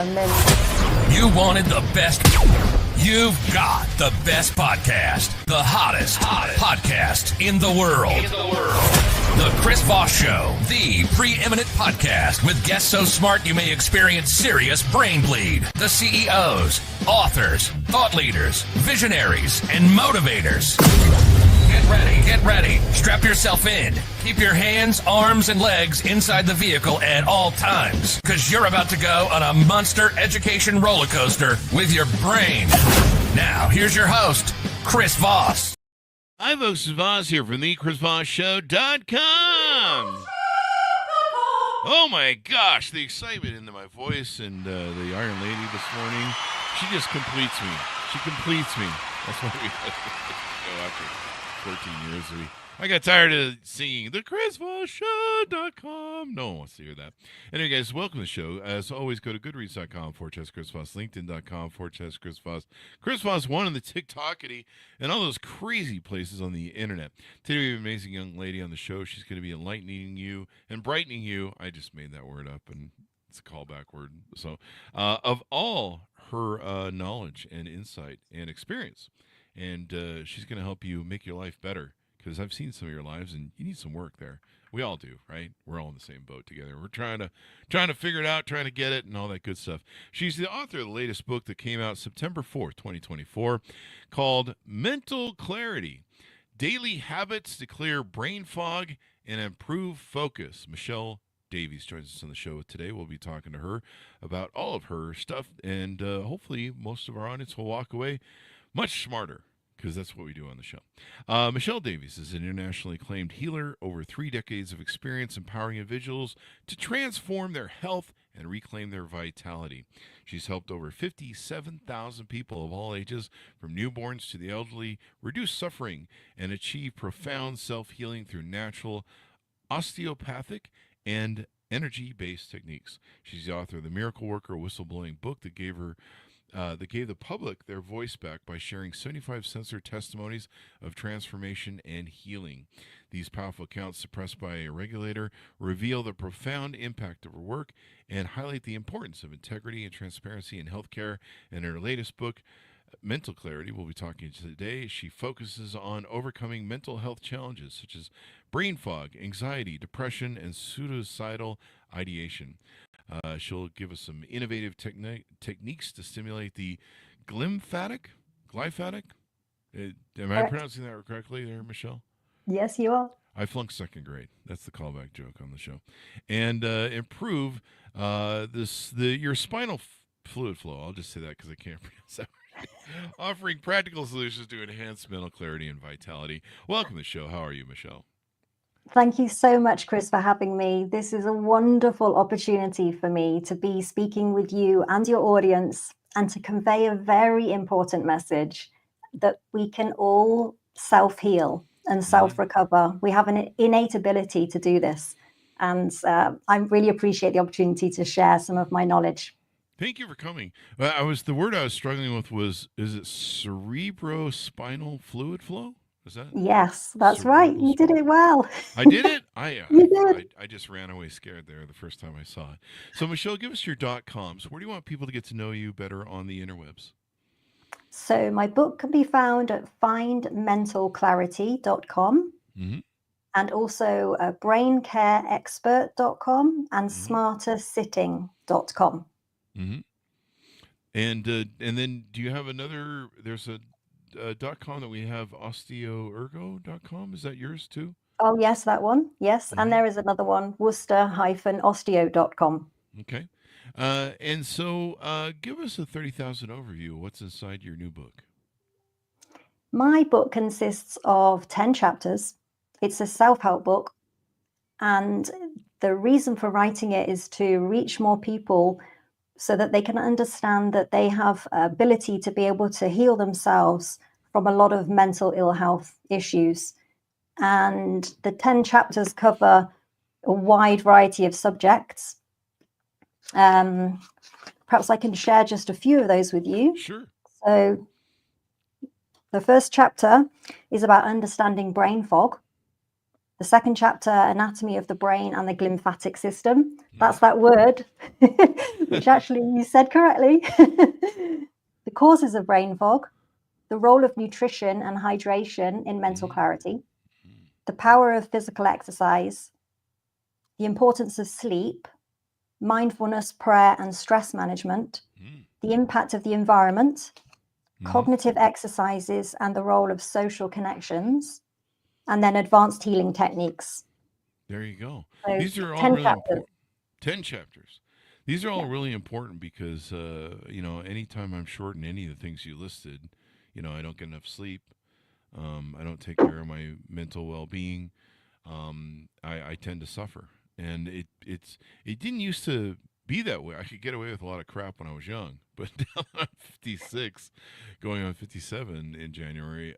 And then You wanted the best. You've got the best podcast. The hottest podcast in the world. The Chris Voss Show, the preeminent podcast with guests so smart you may experience serious brain bleed. The CEOs, authors, thought leaders, visionaries, and motivators. Get ready. Strap yourself in. Keep your hands, arms, and legs inside the vehicle at all times, because you're about to go on a monster education roller coaster with your brain. Now, here's your host, Chris Voss. Hi, folks. It's Voss here from thechrisvossshow.com. Oh, my gosh. The excitement into my voice and the Iron Lady this morning, she just completes me. She completes me. That's why we go after 14 years. I got tired of singing thechrisvossshow.com. No one wants to hear that. Anyway, guys, welcome to the show. As always, go to goodreads.com/Chris Voss, linkedin.com/Chris Voss, Chris Voss 1 on the TikTokity, and all those crazy places on the internet. Today we have an amazing young lady on the show. She's going to be enlightening you and brightening you. I just made that word up, and it's a callback word. So, of all her knowledge and insight and experience. And she's going to help you make your life better, because I've seen some of your lives, and you need some work there. We all do, right? We're all in the same boat together. We're trying to figure it out, trying to get it, and all that good stuff. She's the author of the latest book that came out September 4th, 2024, called Mental Clarity: Daily Habits to Clear Brain Fog and Improve Focus. Michelle Davies joins us on the show today. We'll be talking to her about all of her stuff, and hopefully most of our audience will walk away much smarter, because that's what we do on the show. Michelle Davies is an internationally acclaimed healer, over 3 decades of experience empowering individuals to transform their health and reclaim their vitality. She's helped over 57,000 people of all ages, from newborns to the elderly, reduce suffering and achieve profound self-healing through natural, osteopathic, and energy-based techniques. She's the author of the Miracle Worker whistleblowing book that gave the public their voice back by sharing 75 sensor testimonies of transformation and healing. These powerful accounts, suppressed by a regulator, reveal the profound impact of her work and highlight the importance of integrity and transparency in healthcare. In her latest book, Mental Clarity, we'll be talking today, she focuses on overcoming mental health challenges such as brain fog, anxiety, depression, and suicidal ideation. She'll give us some innovative techniques to stimulate the glymphatic. Am I pronouncing that correctly there, Michelle? yes, you are. I flunked second grade. That's the callback joke on the show. And improve your spinal fluid flow. I'll just say that because I can't pronounce that. Offering practical solutions to enhance mental clarity and vitality. Welcome to the show. How are you, Michelle? Thank you so much, Chris, for having me. This is a wonderful opportunity for me to be speaking with you and your audience, and to convey a very important message that we can all self-heal and self-recover. We have an innate ability to do this. And I really appreciate the opportunity to share some of my knowledge. Thank you for coming. The word I was struggling with is it cerebrospinal fluid flow? Is that? Yes, that's right. You did it well. I did it? You did. I just ran away scared there the first time I saw it. So, Michelle, give us your .coms. Where do you want people to get to know you better on the interwebs? So my book can be found at findmentalclarity.com. Mm-hmm. And also braincareexpert.com and smartersitting.com. Mm-hmm. And then do you have another? There's a .com that we have, osteoergo.com. Is that yours too? Oh, yes, that one. Yes. And there is another one, worcester-osteo.com. Okay. And so give us a 30,000 overview of what's inside your new book. My book consists of 10 chapters. It's a self-help book. And the reason for writing it is to reach more people so that they can understand that they have ability to be able to heal themselves from a lot of mental ill health issues. And the 10 chapters cover a wide variety of subjects. Perhaps I can share just a few of those with you. Sure. So the first chapter is about understanding brain fog. The second chapter, anatomy of the brain and the glymphatic system. That's that word, which actually you said correctly. The causes of brain fog, the role of nutrition and hydration in mental clarity, the power of physical exercise, the importance of sleep, mindfulness, prayer, and stress management, the impact of the environment, cognitive exercises and the role of social connections, and then advanced healing techniques. There you go. So These are all 10 really chapters. important. 10 chapters. These are all Yeah. really important because, anytime I'm short in any of the things you listed, I don't get enough sleep. I don't take care of my mental well-being. I tend to suffer, and it didn't used to be that way. I could get away with a lot of crap when I was young, but now that I'm 56, going on 57 in January,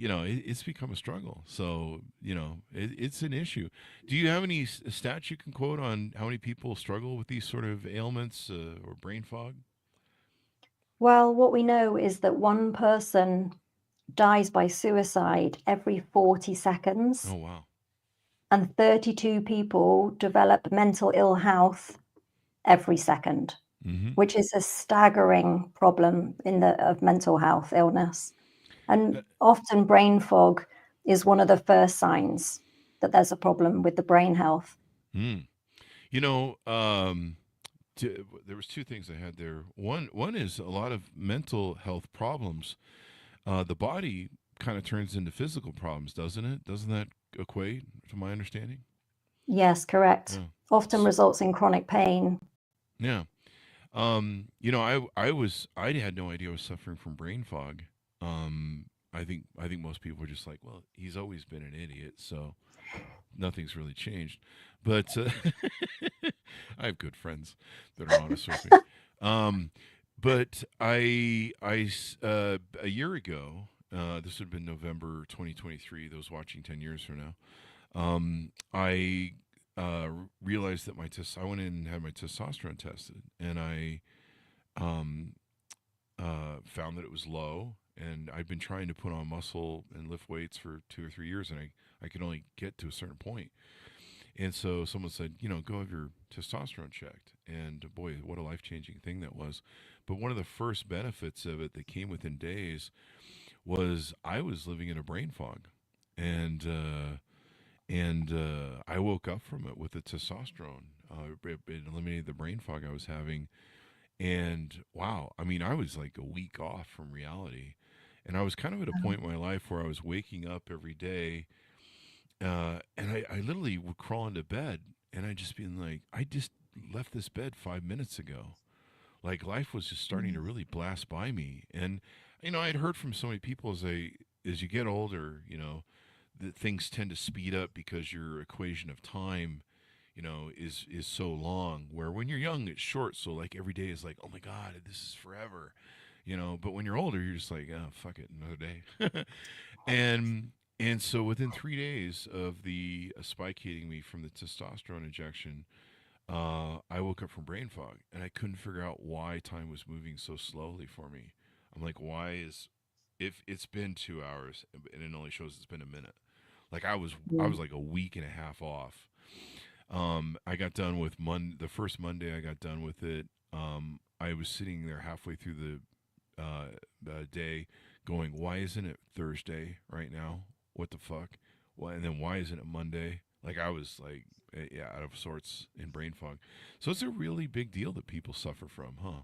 it's become a struggle. So, it's an issue. Do you have any stats you can quote on how many people struggle with these sort of ailments or brain fog? Well, what we know is that one person dies by suicide every 40 Oh, seconds, wow. and 32 people develop mental ill health every second, Mm-hmm. which is a staggering problem of mental health illness. And often brain fog is one of the first signs that there's a problem with the brain health. Mm. You know, um, there was two things I had there. One is a lot of mental health problems. The body kind of turns into physical problems, doesn't it? Doesn't that equate to my understanding? Yes, correct. Yeah. Often results in chronic pain. Yeah. I had no idea I was suffering from brain fog. I think most people are just like, well, he's always been an idiot, so nothing's really changed. But I have good friends that are honest with me. Um, but a year ago, this would have been November 2023. Those watching 10 years from now, I realized that I went in and had my testosterone tested, and I um, found that it was low. And I'd been trying to put on muscle and lift weights for 2 or 3 years, and I could only get to a certain point. And so someone said, go have your testosterone checked. And boy, what a life changing thing that was. But one of the first benefits of it that came within days was I was living in a brain fog. And I woke up from it with the testosterone. It eliminated the brain fog I was having. And wow, I mean, I was like a week off from reality. And I was kind of at a point in my life where I was waking up every day, and I literally would crawl into bed, and I'd just be like, I just left this bed 5 minutes ago. Like life was just starting to really blast by me. And, I'd heard from so many people as you get older, that things tend to speed up because your equation of time, is so long. Where when you're young, it's short. So like every day is like, oh my God, this is forever. But when you're older, you're just like, oh, fuck it, another day. and and so within 3 days of the spike hitting me from the testosterone injection, I woke up from brain fog, and I couldn't figure out why time was moving so slowly for me. I'm like, if it's been 2 hours and it only shows it's been a minute. Like I was like a week and a half off. I got done with the first Monday I got done with it. I was sitting there halfway through the day going, why isn't it Thursday right now? What the fuck? Well, and then why isn't it Monday? Like I was like, yeah, out of sorts in brain fog. So it's a really big deal that people suffer from, huh?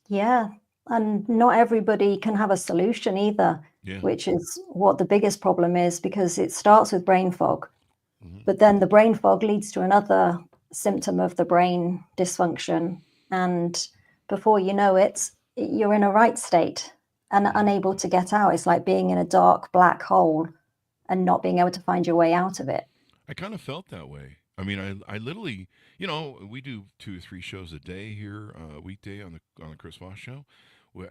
Yeah, and not everybody can have a solution either, Yeah. which is what the biggest problem is because it starts with brain fog, Hmm. but then the brain fog leads to another symptom of the brain dysfunction. And before you know it, you're in a right state and unable to get out. It's like being in a dark black hole and not being able to find your way out of it. I kind of felt that way. I mean, I literally, we do 2 or 3 shows a day here, weekday on the Chris Voss show. Well,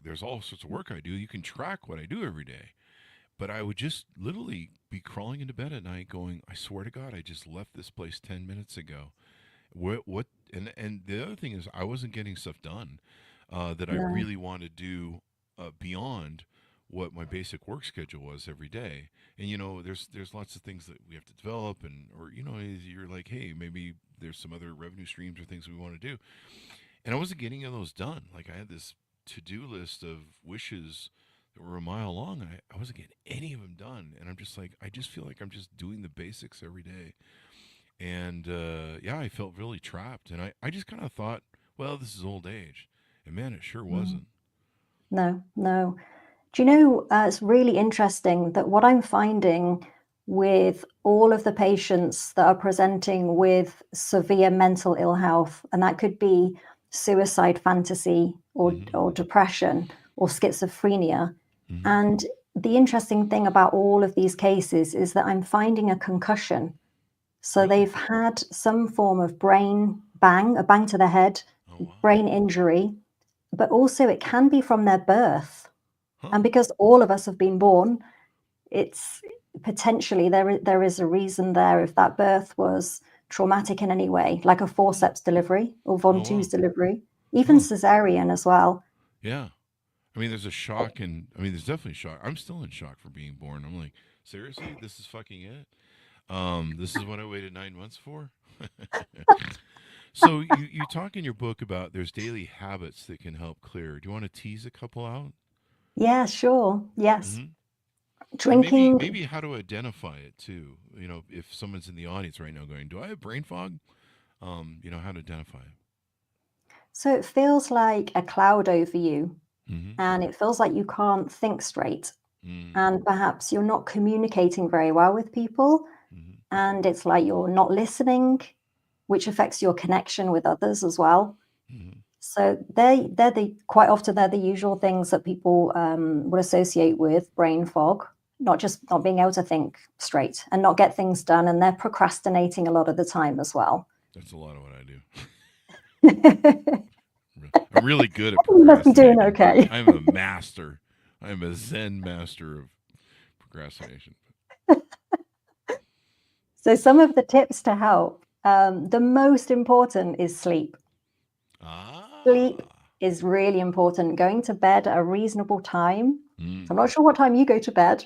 there's all sorts of work I do. You can track what I do every day. But I would just literally be crawling into bed at night going, I swear to God, I just left this place 10 minutes ago. What and the other thing is I wasn't getting stuff done that I No. really want to do beyond what my basic work schedule was every day. And there's lots of things that we have to develop, and or you're like, hey, maybe there's some other revenue streams or things we want to do. And I wasn't getting any of those done. Like I had this to-do list of wishes that were a mile long. I wasn't getting any of them done, and I'm just like, I just feel like I'm just doing the basics every day. And yeah, I felt really trapped, and I just kind of thought, well, this is old age, and man, it sure Mm. wasn't. No, no. Do you know, it's really interesting that what I'm finding with all of the patients that are presenting with severe mental ill health, and that could be suicide fantasy Hmm. or depression or schizophrenia. Hmm. And the interesting thing about all of these cases is that I'm finding a concussion. So Really? they've had some form of brain bang, a bang to the head, Oh wow. brain injury, but also it can be from their birth. Huh. And because all of us have been born, it's potentially there is a reason there if that birth was traumatic in any way, like a forceps delivery or von Oh Too's wow. delivery, even Huh. cesarean as well. Yeah. I mean, there's a shock, and I mean, there's definitely shock. I'm still in shock for being born. I'm like, seriously, this is fucking it. This is what I waited 9 months for. So you talk in your book about there's daily habits that can help clear. Do you want to tease a couple out? Yeah, sure. Yes. Hmm. And Drinking. maybe how to identify it too. If someone's in the audience right now going, "Do I have brain fog?" How to identify it. So it feels like a cloud over you, Hmm. and it feels like you can't think straight. Mm. And perhaps you're not communicating very well with people. Hmm. And it's like you're not listening, which affects your connection with others as well. Hmm. So they're the quite often they're the usual things that people would associate with brain fog, not just not being able to think straight and not get things done, and they're procrastinating a lot of the time as well. That's a lot of what I do. You I'm really good at must be doing procrastinating. okay. I'm a master. I'm a Zen master of procrastination. So some of the tips to help. The most important is sleep. Sleep Ah. is really important. Going to bed at a reasonable time. Mm, I'm not sure what time you go to bed.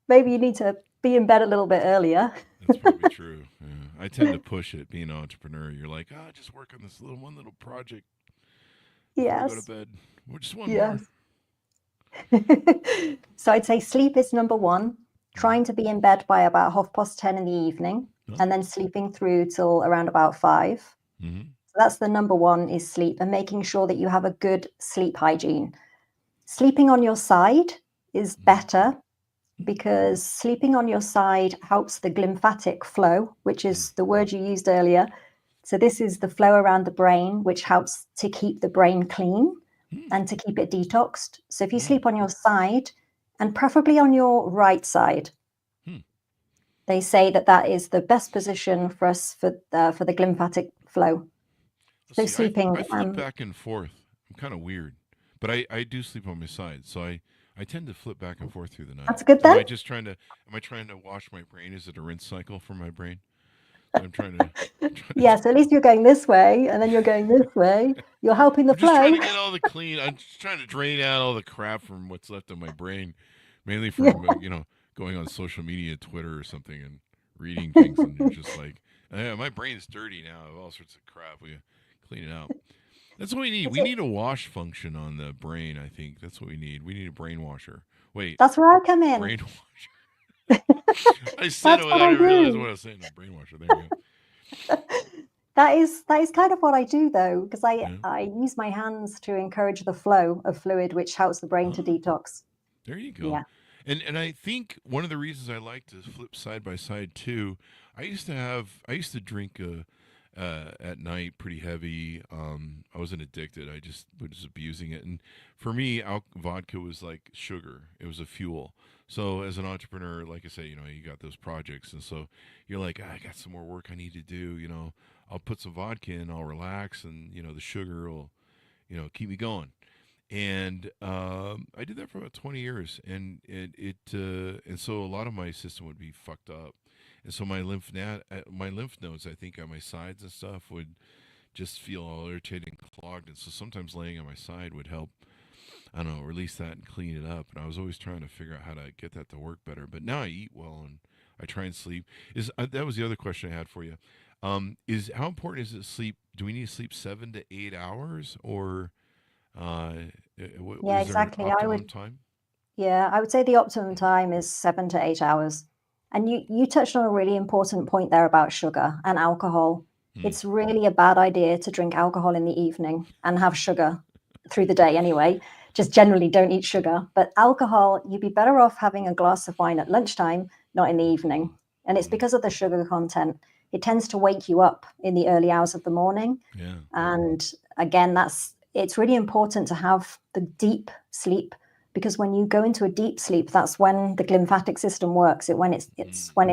Maybe you need to be in bed a little bit earlier. that's probably true. Yeah. I tend to push it. Being an entrepreneur, you're like, just work on this one little project before I go to Yes, bed. Well, just one more. yes. So I'd say sleep is number one, Hmm. trying to be in bed by about 10:30 in the evening, Huh? and then sleeping through till around about 5. Hmm. So that's the number one is sleep and making sure that you have a good sleep hygiene. Sleeping on your side is Hmm. better because sleeping on your side helps the glymphatic flow, which Hmm. is the word you used earlier. So, this is the flow around the brain, which helps to keep the brain clean Hmm. and to keep it detoxed. So, if you Hmm. sleep on your side and preferably on your right side, Hmm. they say that that is the best position for us for the glymphatic flow. Let's So, see. sleeping, I flip back and forth. I'm kind of weird, but I do sleep on my side, so I tend to flip back and forth through the night. that's good Am then. I just trying to am I trying to wash my brain? Is it a rinse cycle for my brain? That I'm trying to trying to Yeah, so at least you're going this way and then you're going this way. You're helping the I'm just trying flow. to get all the clean. I'm just trying to drain out all the crap from what's left of my brain, mainly Yeah. from going on social media, Twitter or something, and reading things, and you're just like, my brain's dirty now of all sorts of crap. We clean it out. That's what we need. We need a wash function on the brain. I think that's what we need. We need a brain washer. Wait, That's where I come in. brain washer. I said it That's what without I even realizing do. what I was saying. A brain washer. There you That is kind of what I do though, because go. I use my hands to encourage the flow of fluid, which helps the brain to Yeah. detox. There you go. Yeah. And I think one of the reasons I like to flip side by side too, I used to drink at night pretty heavy. I wasn't addicted. I just was abusing it. And for me, vodka was like sugar. It was a fuel. So as an entrepreneur, like I say, you got those projects, and so you're like, I got some more work I need to do. I'll put some vodka in, I'll relax, and the sugar will, keep me going. And I did that for about 20 years, and so a lot of my system would be fucked up, and so my lymph nodes, I think on my sides and stuff, would just feel all irritated and clogged, and so sometimes laying on my side would help I don't know, release that and clean it up. And I was always trying to figure out how to get that to work better. But now I eat well and I try and sleep. Is That was the other question I had for you. Is how important is it sleep? Do we need to sleep 7 to 8 hours, or uh, Yeah, is there an exactly. optimum time? Yeah, I would say the optimum time is 7 to 8 hours. And you touched on a really important point there about sugar and alcohol. Hmm. It's really a bad idea to drink alcohol in the evening and have sugar through the day anyway. Just generally don't eat sugar. But alcohol, you'd be better off having a glass of wine at lunchtime, not in the evening. And it's Hmm. because of the sugar content. It tends to wake you up in the early hours of the morning. Yeah. And again, it's really important to have the deep sleep, because when you go into a deep sleep, that's when the lymphatic system works. It's when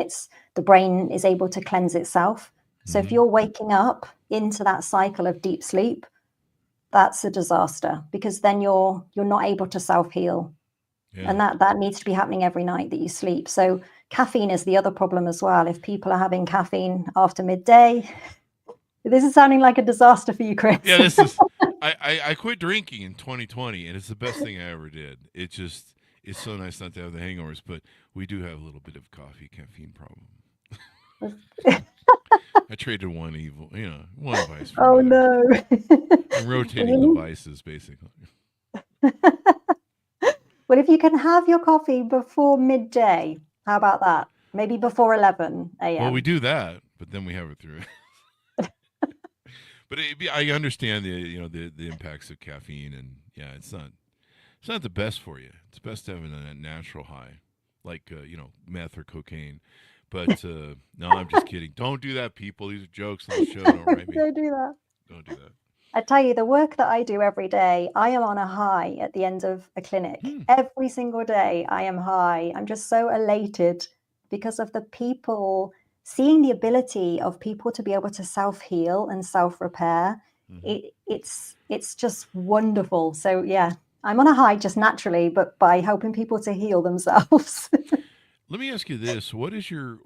the brain is able to cleanse itself. So if Mm-hmm. you're waking up into that cycle of deep sleep, that's a disaster, because then you're not able to self-heal. Yeah. And that needs to be happening every night that you sleep. So caffeine is the other problem as well. If people are having caffeine after midday, this is sounding like a disaster for you, Yeah. Chris. This is. I quit drinking in 2020, and it's the best thing I ever did. It's so nice not to have the hangovers, but we do have a little bit of caffeine problem. I traded one vice for Oh another. no. I'm rotating the Well, vices, basically. well, if you can have your coffee before midday, how about that? Maybe before 11 Well, we a.m. do that, but then we have it through. But I understand the impacts of caffeine, and yeah, it's not the best for you. It's best to have a natural high, like meth or cocaine. But no, I'm just kidding. Don't do that, people. These are jokes on the show. Don't write me. Don't do that. Don't do that. I tell you, the work that I do every day, I am on a high at the end of a clinic. Hmm. Every single day, I am high. I'm just so elated because of the people, seeing the ability of people to be able to self-heal and self-repair. Mm-hmm. It's just wonderful. So yeah, I'm on a high just naturally, but by helping people to heal themselves. Let me ask you this: what is your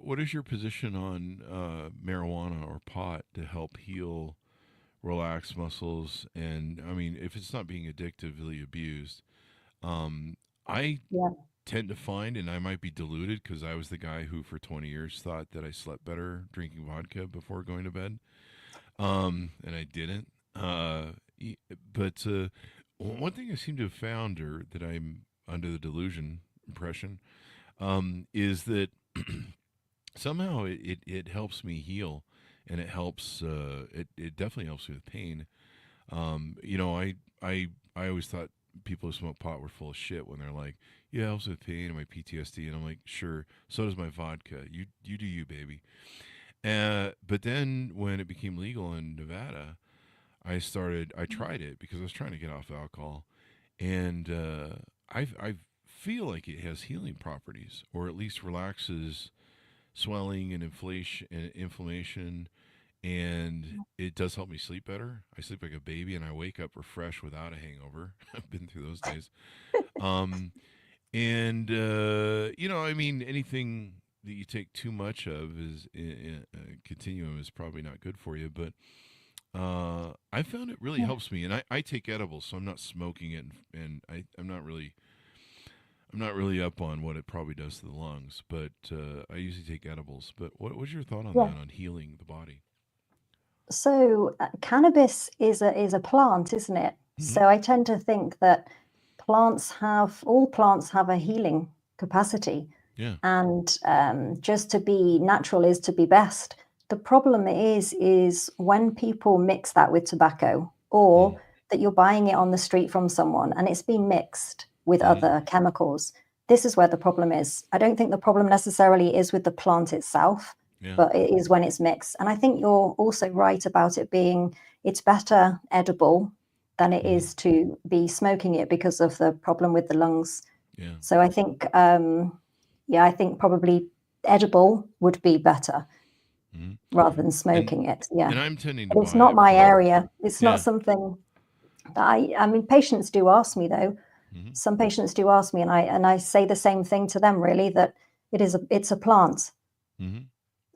position on marijuana or pot to help heal, relax muscles, and I mean, if it's not being addictively abused, I Yeah. tend to find, and I might be deluded because I was the guy who for 20 years thought that I slept better drinking vodka before going to bed, and I didn't. E- but one thing I seem to have found, or that I'm under the delusion impression, is that somehow it helps me heal, and it definitely helps me with pain. I always thought people who smoke pot were full of shit when they're like, yeah, it helps with pain and my PTSD, and I'm like, sure, so does my vodka. You do you, baby. But then when it became legal in Nevada, I tried it because I was trying to get off alcohol, and I feel like it has healing properties, or at least relaxes swelling and inflammation, and it does help me sleep better. I sleep like a baby, and I wake up refreshed without a hangover. I've been through those days. Um, and I mean, anything that you take too much of is in a continuum is probably not good for you. But I found it really Yeah. helps me, and I take edibles, so I'm not smoking it, and I'm not really up on what it probably does to the lungs, but I usually take edibles. But what's your thought on Yeah. that, on healing the body? So cannabis is a plant, isn't it? Hmm. So I tend to think that all plants have a healing capacity, Yeah. and just to be natural is to be best. The problem is when people mix that with tobacco, Mm. or that you're buying it on the street from someone and it's been mixed with Hmm. other chemicals. This is where the problem is. I don't think the problem necessarily is with the plant itself, Yeah. but it is when it's mixed. And I think you're also right about it's better edible than it Hmm. is to be smoking it because of the problem with the lungs. Yeah. So I think, yeah, I think probably edible would be better Hmm. rather than And smoking it. Yeah. and I'm tending to But it's buy not it my from. area. It's not Yeah. something that I mean, patients do ask me though. Hmm. Some patients do ask me, and I say the same thing to them really, that it's a plant, Hmm.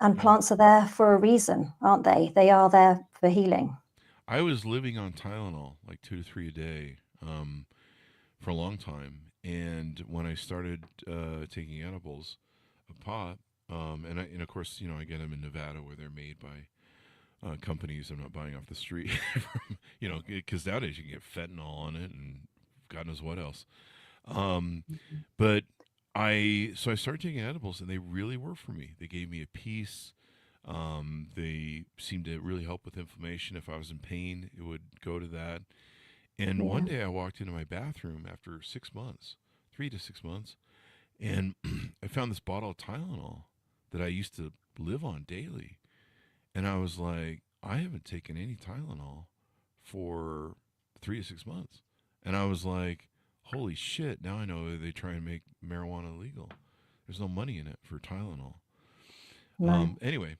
and Yeah. plants are there for a reason, aren't they? They are there for healing. I was living on Tylenol like 2 to 3 a day for a long time. And when I started taking edibles, a pot, and of course, I get them in Nevada where they're made by companies I'm not buying off the street, because nowadays you can get fentanyl on it and God knows what else. Um, but I started taking edibles, and they really were for me. They gave me a peace. They seemed to really help with inflammation. If I was in pain, it would go to that. And one Yeah. day I walked into my bathroom after 6 months, 3 to 6 months, and I found this bottle of Tylenol that I used to live on daily. And I was like, I haven't taken any Tylenol for 3 to 6 months. And I was like, holy shit, now I know they try and make marijuana illegal. There's no money in it for Tylenol. No. Anyway,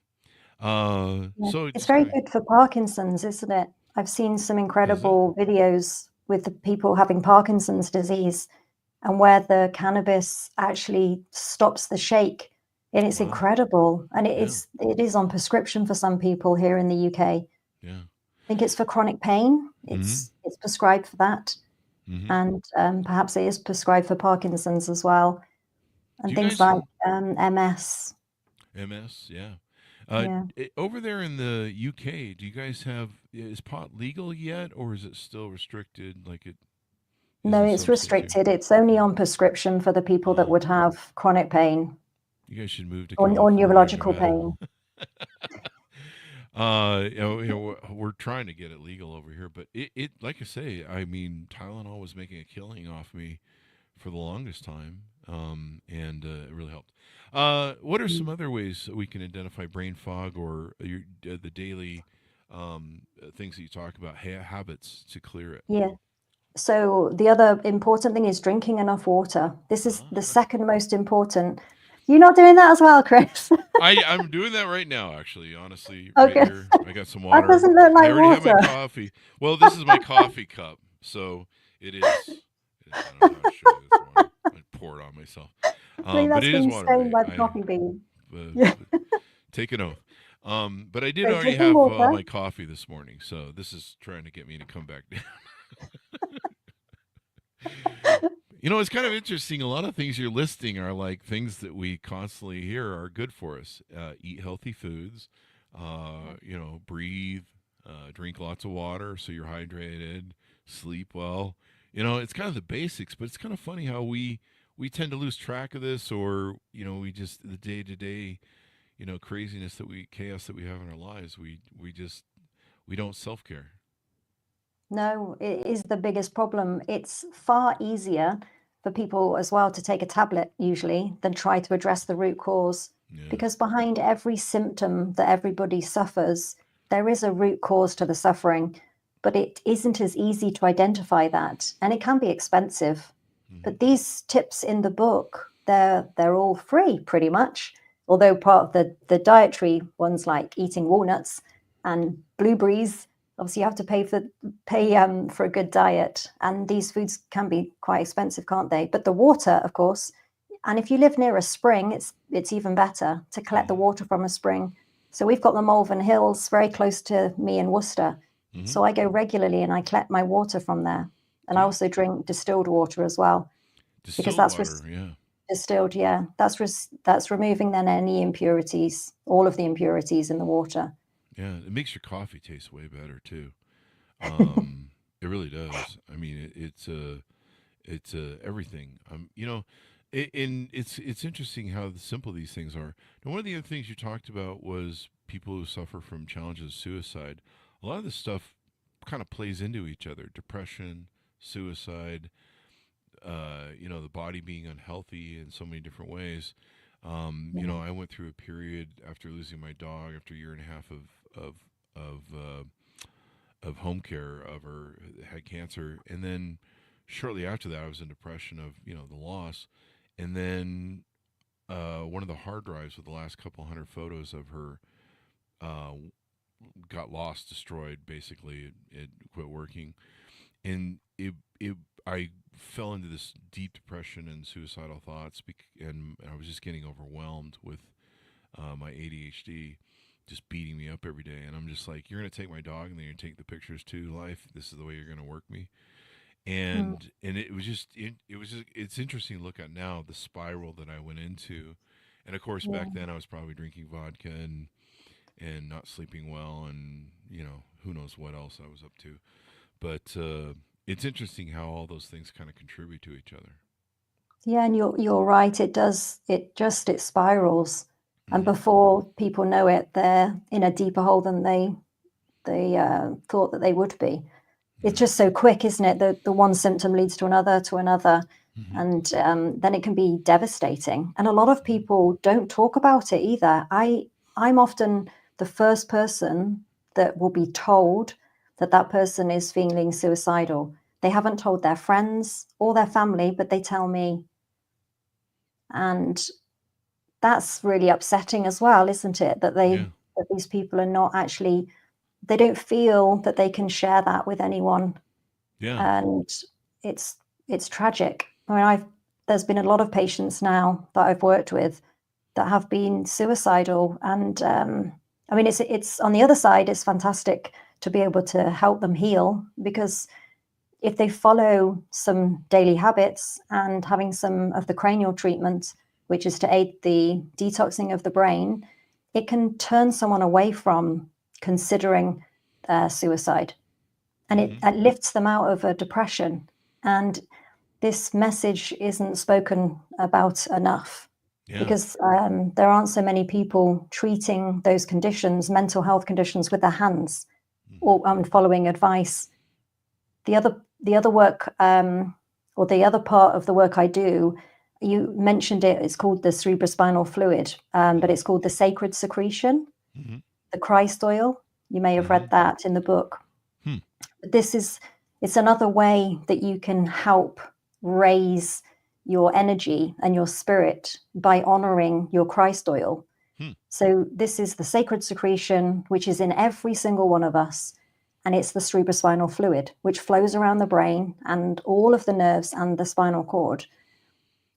Yeah. so it It's just very kind good for Parkinson's, isn't it? I've seen some of, is it? incredible videos with the people having Parkinson's disease and where the cannabis actually stops the shake. And it's Wow. incredible. And it Yeah. is it is on prescription for some people here in the UK. Yeah. I think it's for chronic pain. Mm-hmm. It's prescribed for that, Mm-hmm. and perhaps it is prescribed for Parkinson's as well, Do and you things guys, like MS. MS? Yeah. Yeah. Over there in the UK, do you guys have, is pot legal yet, or is it still restricted like it is No, in it's some states here? restricted. It's only Yeah. on prescription for the people that would have chronic pain You guys should move to or California or neurological Nevada. pain. We're trying to get it legal over here, but it like I say, I mean, Tylenol was making a killing off me for the longest time, and it really helped. What are some other ways that we can identify brain fog or the daily things that you talk about, habits to clear it? Yeah. So the other important thing is drinking enough water. This is the Ah. second most important. You're not doing that as well, Chris. I'm doing that right now, actually. Honestly, right Okay. here, I got some That water. doesn't look I like already have my water. coffee. Well, this is my coffee cup, so it is. I don't know how to show you this water. I pour it on myself, I think but that's it is been water. stained by the I coffee bean. uh, Yeah. take an oath. But I did So already drinking have water. my coffee this morning, so this is trying to get me to come back down. It's kind of interesting. A lot of things you're listing are like things that we constantly hear are good for us. Eat healthy foods, breathe, drink lots of water so you're hydrated, sleep well. It's kind of the basics, but it's kind of funny how we tend to lose track of this, or we just the day to day, craziness chaos that we have in our lives. We don't self care. No, it is the biggest problem. It's far easier for people as well to take a tablet usually than try to address the root cause. Yeah. Because behind every symptom that everybody suffers, there is a root cause to the suffering, but it isn't as easy to identify that, and it can be expensive. Hmm. But these tips in the book, they're all free pretty much. Although part of the dietary ones like eating walnuts and blueberries, obviously you have to pay for a good diet, and these foods can be quite expensive, can't they? But the water, of course, and if you live near a spring, it's even better to collect the Hmm. water from a spring. So we've got the Malvern Hills very close to me in Worcester. Hmm. So I go regularly and I collect my water from there. And I See, also drink distilled water as well because distilled that's water. Yeah. distilled. Yeah, that's removing then any impurities, all of the impurities in the water. Yeah. It makes your coffee taste way better too. It really does. I mean, it's everything. And it's interesting how simple these things are. Now, one of the other things you talked about was people who suffer from challenges of suicide. A lot of this stuff kind of plays into each other: depression, suicide. The body being unhealthy in so many different ways. Yeah, I went through a period after losing my dog, after a year and a half of of home care of her, had cancer, and then shortly after that I was in depression of the loss, and then one of the hard drives with the last couple hundred photos of her uh, got lost, destroyed. Basically, it quit working, and it I fell into this deep depression and suicidal thoughts, and I was just getting overwhelmed with my ADHD just beating me up every day. And I'm just like, you're going to take my dog and then you're going to take the pictures too, life. This is the way you're going to work me. Mm. and it's interesting to look at now the spiral that I went into, and of course Yeah. back then I was probably drinking vodka and not sleeping well, and who knows what else I was up to, but it's interesting how all those things kind of contribute to each other. Yeah, and you're right. It does. It spirals, and Mm-hmm. before people know it, they're in a deeper hole than they thought that they would be. It's Yeah. just so quick, isn't it? The one symptom leads to another, Mm-hmm. and then it can be devastating. And a lot of people don't talk about it either. I'm often the first person that will be told that that person is feeling suicidal. They haven't told their friends or their family, but they tell me, and that's really upsetting as well, isn't it? Yeah. That these people are not actually, they don't feel that they can share that with anyone, Yeah. and it's it's tragic. I mean, I've there's been a lot of patients now that I've worked with that have been suicidal, and I mean, it's on the other side, it's fantastic to be able to help them heal, because if they follow some daily habits and having some of the cranial treatment, which is to aid the detoxing of the brain, it can turn someone away from considering suicide, and Mm-hmm. it lifts them out of a depression. And this message isn't spoken about enough, Yeah. because there aren't so many people treating those conditions, mental health conditions, with their hands, Mm-hmm. or following advice. The other work, or the other part of the work I do, you mentioned it. It's called the cerebrospinal fluid, but Mm-hmm. it's called the sacred secretion, Mm-hmm. the Christ oil. You may have Mm-hmm. read that in the book. Hmm. This is It's another way that you can help raise your energy and your spirit by honoring your Christ oil. Hmm. So this is the sacred secretion, which is in every single one of us, and it's the cerebrospinal fluid, which flows around the brain and all of the nerves and the spinal cord.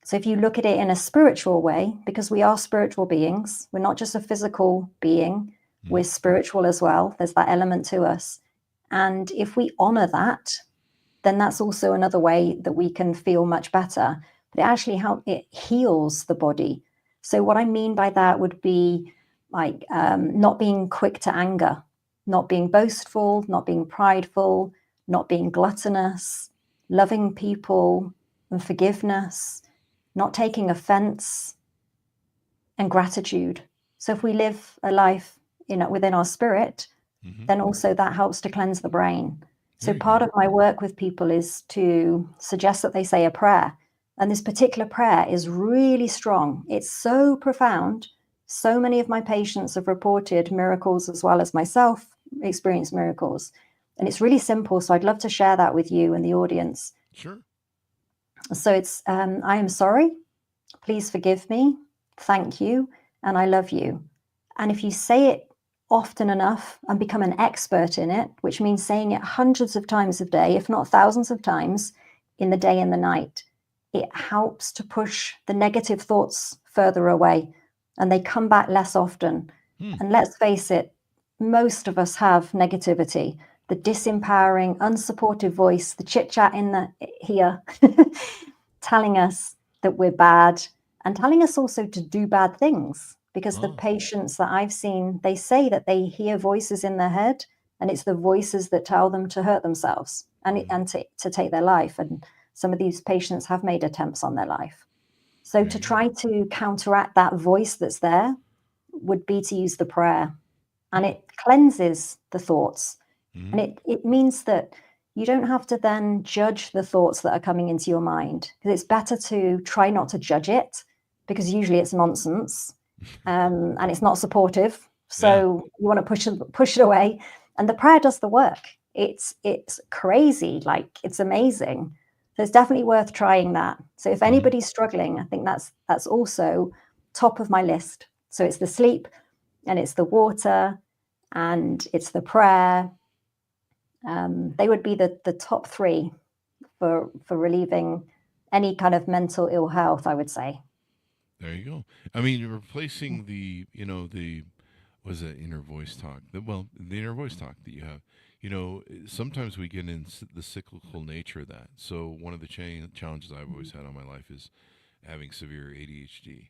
So if you look at it in a spiritual way, because we are spiritual beings, we're not just a physical being, we're Mm-hmm. spiritual as well. There's that element to us. And if we honor that, then that's also another way that we can feel much better. But it heals the body. So what I mean by that would be like not being quick to anger, not being boastful, not being prideful, not being gluttonous, loving people and forgiveness, not taking offense, and gratitude. So if we live a life within our spirit, Mm-hmm. then also that helps to cleanse the brain. So There you part go. of my work with people is to suggest that they say a prayer. And this particular prayer is really strong. It's so profound. So many of my patients have reported miracles, as well as myself experienced miracles. And it's really simple. So I'd love to share that with you and the audience. Sure. So it's I am sorry. Please forgive me. Thank you. And I love you. And if you say it often enough and become an expert in it, which means saying it hundreds of times a day, if not thousands of times in the day and the night, it helps to push the negative thoughts further away, and they come back less often. Hmm. And let's face it, most of us have negativity, the disempowering, unsupportive voice, the chit chat in the here, telling us that we're bad, and telling us also to do bad things. Because the Oh. patients that I've seen, they say that they hear voices in their head, and it's the voices that tell them to hurt themselves and, Mm-hmm. to take their life. And some of these patients have made attempts on their life. So There to you go. try to counteract that voice that's there would be to use the prayer, and Hmm. it cleanses the thoughts. Mm-hmm. And it means that you don't have to then judge the thoughts that are coming into your mind, because it's better to try not to judge it, because usually it's nonsense, and it's not supportive. Yeah. So you want to push it away, and the prayer does the work. It's crazy, like it's amazing. So it's definitely worth trying that. So if Mm-hmm. anybody's struggling, I think that's also top of my list. So it's the sleep, and it's the water, and it's the prayer. They would be the top three for relieving any kind of mental ill health, I would say. There you go. I mean, you're replacing the, the was it inner voice talk? The inner voice talk that you have. sometimes we get in the cyclical nature of that. So one of the challenges I've always had on my life is having severe ADHD.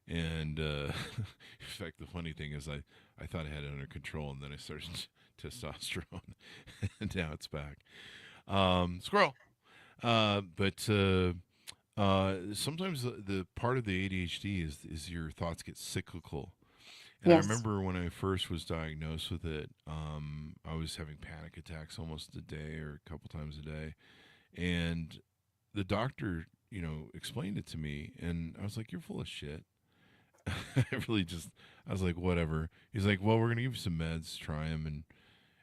And in fact, the funny thing is, I thought I had it under control, and then I started testosterone, and now it's back. Squirrel. But sometimes the part of the ADHD is your thoughts get cyclical. And I Yes. remember when I first was diagnosed with it, I was having panic attacks almost a day or a couple times a day. And the doctor, explained it to me, and I was like, "You're full of shit." I really just, I was like, "Whatever." He's like, "Well, we're gonna give you some meds, try them,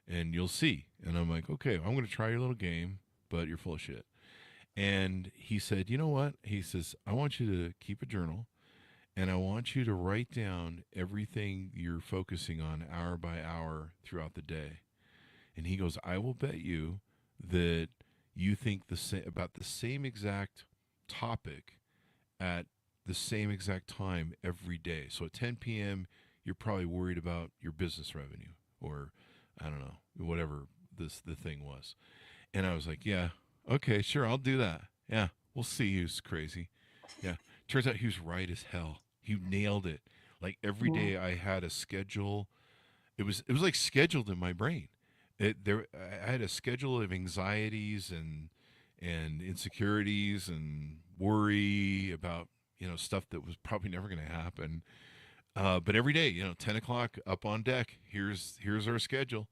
and you'll see." And I'm like, "Okay, I'm gonna try your little game, but you're full of shit." And he said, "You know what?" He says, "I want you to keep a journal, and I want you to write down everything you're focusing on hour by hour throughout the day." And he goes, "I will bet you that you think about the same exact topic at the same exact time every day. So at 10 p.m., you're probably worried about your business revenue, or I don't know, whatever the thing was." And I was like, "Yeah, okay, sure, I'll do that. Yeah, we'll see who's crazy." Yeah. Turns out he was right as hell. He nailed it. Like every Yeah. day I had a schedule. It was like scheduled in my brain. I had a schedule of anxieties and insecurities and worry about stuff that was probably never going to happen. But every day, 10 o'clock up on deck. Here's our schedule,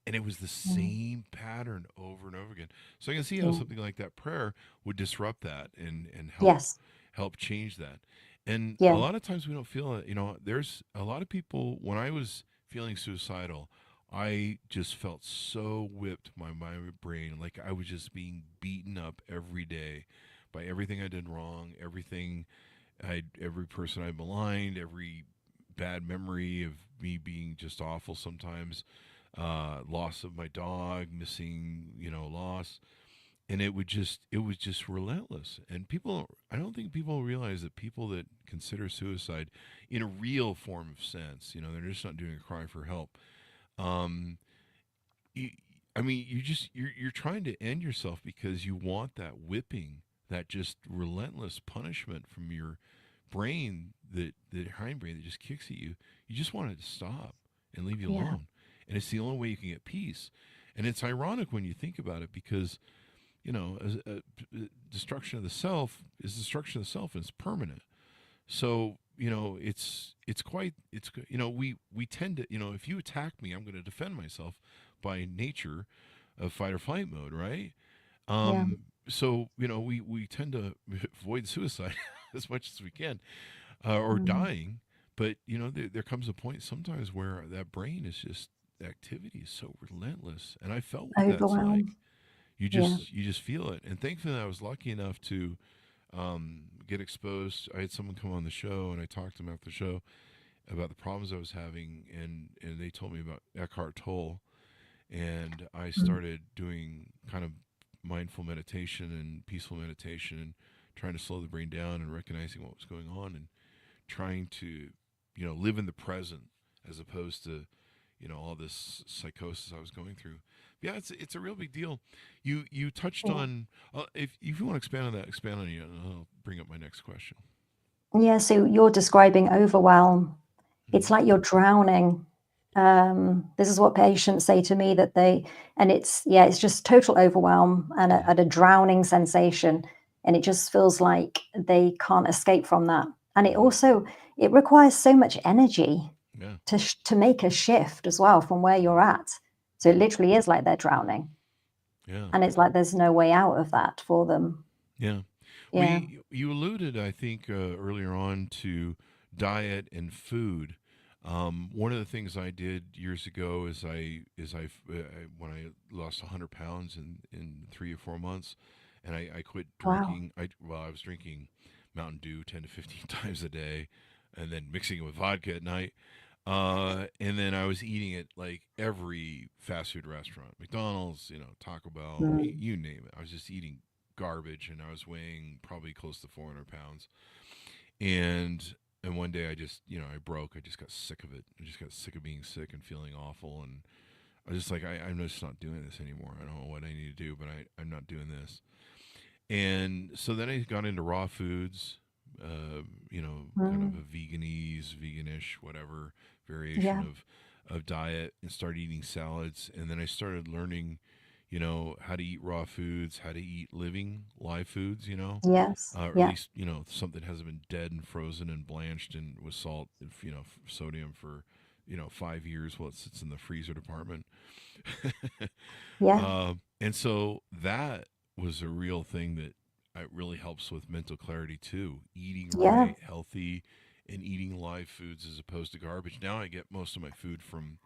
and it was the Mm. same pattern over and over again. So I can see how Yeah. something like that prayer would disrupt that and Yes. help change that. And a Yeah. lot of times we don't feel it. There's a lot of people, when I was feeling suicidal, I just felt so whipped by my brain. Like I was just being beaten up every day by everything I did wrong, every person I maligned, every bad memory of me being just awful sometimes, loss of my dog, missing, loss, and it was just relentless. And I don't think people realize that people that consider suicide in a real form of sense, they're just not doing a cry for help. Um, you, I mean, you're trying to end yourself because you want that whipping, that just relentless punishment from your brain, that hindbrain that just kicks at you. You just want it to stop and leave you Yeah. alone, and it's the only way you can get peace. And it's ironic when you think about it, because destruction of the self is destruction of the self, and it's permanent. So we tend to, if you attack me, I'm going to defend myself by nature of fight or flight mode, right? Yeah. So we tend to avoid suicide as much as we can, or Mm. dying. But there comes a point sometimes where that brain is just, the activity is so relentless, and I felt what that's like. Overwhelm. you Yeah. just you just feel it. And thankfully I was lucky enough to get exposed. I had someone come on the show, and I talked to them after the show about the problems I was having, and they told me about Eckhart Tolle, and I Mm. started doing kind of mindful meditation and peaceful meditation, and trying to slow the brain down and recognizing what was going on, and trying to live in the present, as opposed to all this psychosis I was going through. Yeah, it's a real big deal. You touched Yeah. on, if you want to expand on that, expand on it, and I'll bring up my next question. Yeah. So you're describing overwhelm. It's Hmm. like you're drowning. This is what patients say to me that and it's, yeah, it's just total overwhelm and Yeah, and a drowning sensation. And it just feels like they can't escape from that. And yeah, it requires so much energy yeah, to make a shift as well from where you're at. So it literally is like they're drowning. yeah, And it's like there's no way out of that for them. yeah. Yeah. You alluded, I think, earlier on, to diet and food. One of the things I did years ago when I lost 100 pounds in 3 or 4 months, and I quit Wow. drinking. I was drinking Mountain Dew 10 to 15 times a day, and then mixing it with vodka at night. And then I was eating at like every fast food restaurant, McDonald's, Taco Bell, Mm. you name it. I was just eating garbage, and I was weighing probably close to 400 pounds. And one day I just, I broke. I just got sick of it. I just got sick of being sick and feeling awful. And I was just like, I'm just not doing this anymore. I don't know what I need to do, but I'm not doing this. And so then I got into raw foods, kind of Mm. a veganish, whatever variation Yeah. of diet, and started eating salads. And then I started learning, how to eat raw foods, how to eat living live foods, Yes. or at Yeah. least, something that hasn't been dead and frozen and blanched and with salt, sodium for, 5 years while it sits in the freezer department. Yeah. And so that was a real thing that really helps with mental clarity too. Eating Yeah. right, healthy, and eating live foods as opposed to garbage. Now I get most of my food from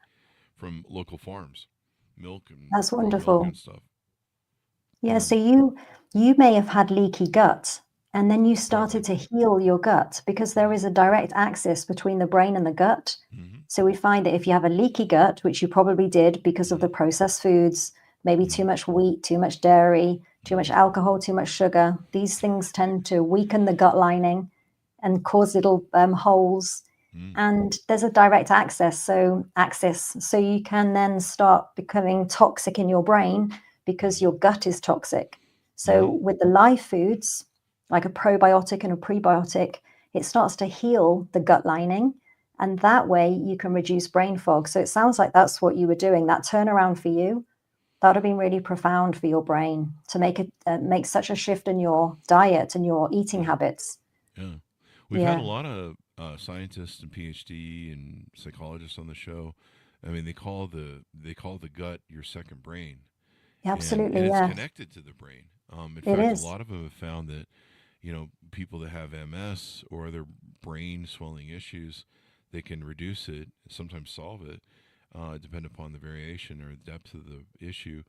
local farms, milk and That's raw milk wonderful. and stuff. Yeah, Yeah. so you may have had leaky gut, and then you started Totally. to heal your gut because there Hmm. is a direct axis between the brain and the gut. Hmm. So we find that if you have a leaky gut, which you probably did because of Hmm. the processed foods, maybe too Hmm. much wheat, too much dairy, too much Hmm. alcohol, too much sugar, these things tend to weaken the gut lining and cause little holes. Hmm. And there's a direct access, so you can then start becoming toxic in your brain because Hmm. your gut is toxic. So Hmm. with the live foods, like a probiotic and a prebiotic, it starts to heal the gut lining, and that way you can reduce brain fog. So it sounds like that's what you were doing. That turnaround for you, that would have been really profound for your brain to make such a shift in your diet and your eating Yeah. habits. Yeah. We've had a Yeah, lot of scientists and PhD and psychologists on the show. I mean, they call the gut your second brain, and absolutely. it's Yeah, connected to the brain. In it fact, a is. lot of them have found that people that have MS or other brain swelling issues, they can reduce it, sometimes solve it, depending upon the variation or the depth of the issue,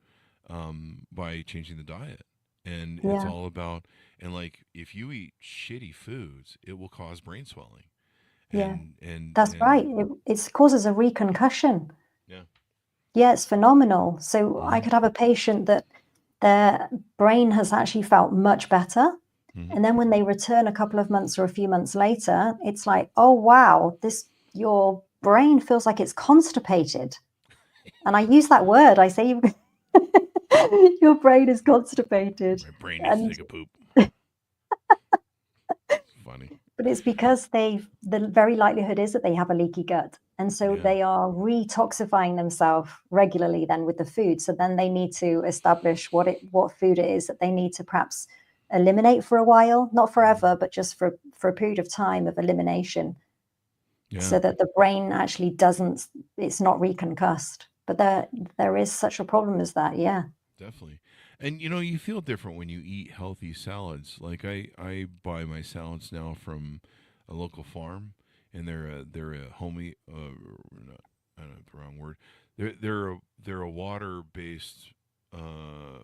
by changing the diet. And it's Yeah, all about, and like if you eat shitty foods, it will cause brain swelling. yeah. And That's right. and It causes a reconcussion. yeah. Yeah, it's phenomenal. So I Hmm. could have a patient that their brain has actually felt much better. Hmm. And then when they return a couple of months or a few months later, it's like, oh wow, your brain feels like it's constipated. And I use that word. I say your brain is constipated. My brain needs to And take a poop. It's funny. but it's because the very likelihood is that they have a leaky gut. And so Yeah. they are retoxifying themselves regularly then with the food. So then they need to establish what food it is that they need to perhaps eliminate for a while, not Hmm. forever, but just for a period of time of elimination, Yeah. so that the brain actually doesn't it's not reconcussed. But there is such a problem as that, yeah. Definitely. And you feel different when you eat healthy salads. Like I buy my salads now from a local farm, and they're a homey not, I don't know the wrong word. They're a water based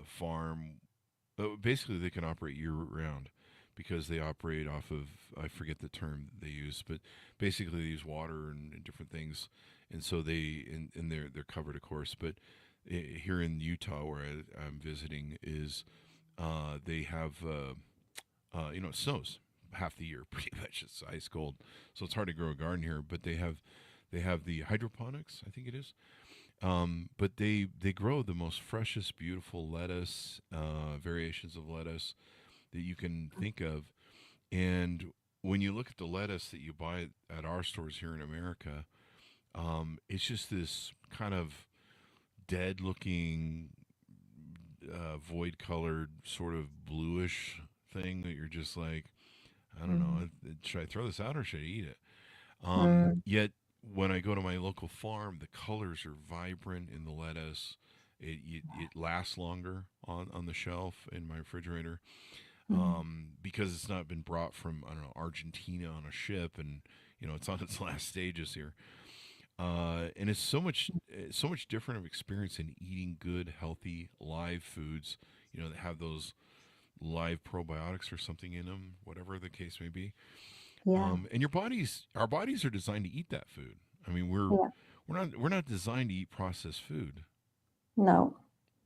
farm. Basically, they can operate year round because they operate off of, I forget the term they use, but basically they use water and different things, and so and they're covered, of course, but here in Utah, where I'm visiting, is they have it snows half the year, pretty much. It's ice cold, so it's hard to grow a garden here. But they have the hydroponics, I think it is. But they grow the most freshest, beautiful lettuce, variations of lettuce that you can think of. And when you look at the lettuce that you buy at our stores here in America, it's just this kind of dead looking, void colored, sort of bluish thing that you're just like, I don't know, Mm, should I throw this out or should I eat it? mm, Yet when I go to my local farm, the colors are vibrant in the lettuce. It lasts longer on the shelf in my refrigerator, mm. because it's not been brought from, I don't know, Argentina on a ship, and it's on its last stages here. And it's so much different of experience in eating good, healthy, live foods. That have those live probiotics or something in them, whatever the case may be. Yeah, And our bodies are designed to eat that food. I mean, yeah. we're not designed to eat processed food. No.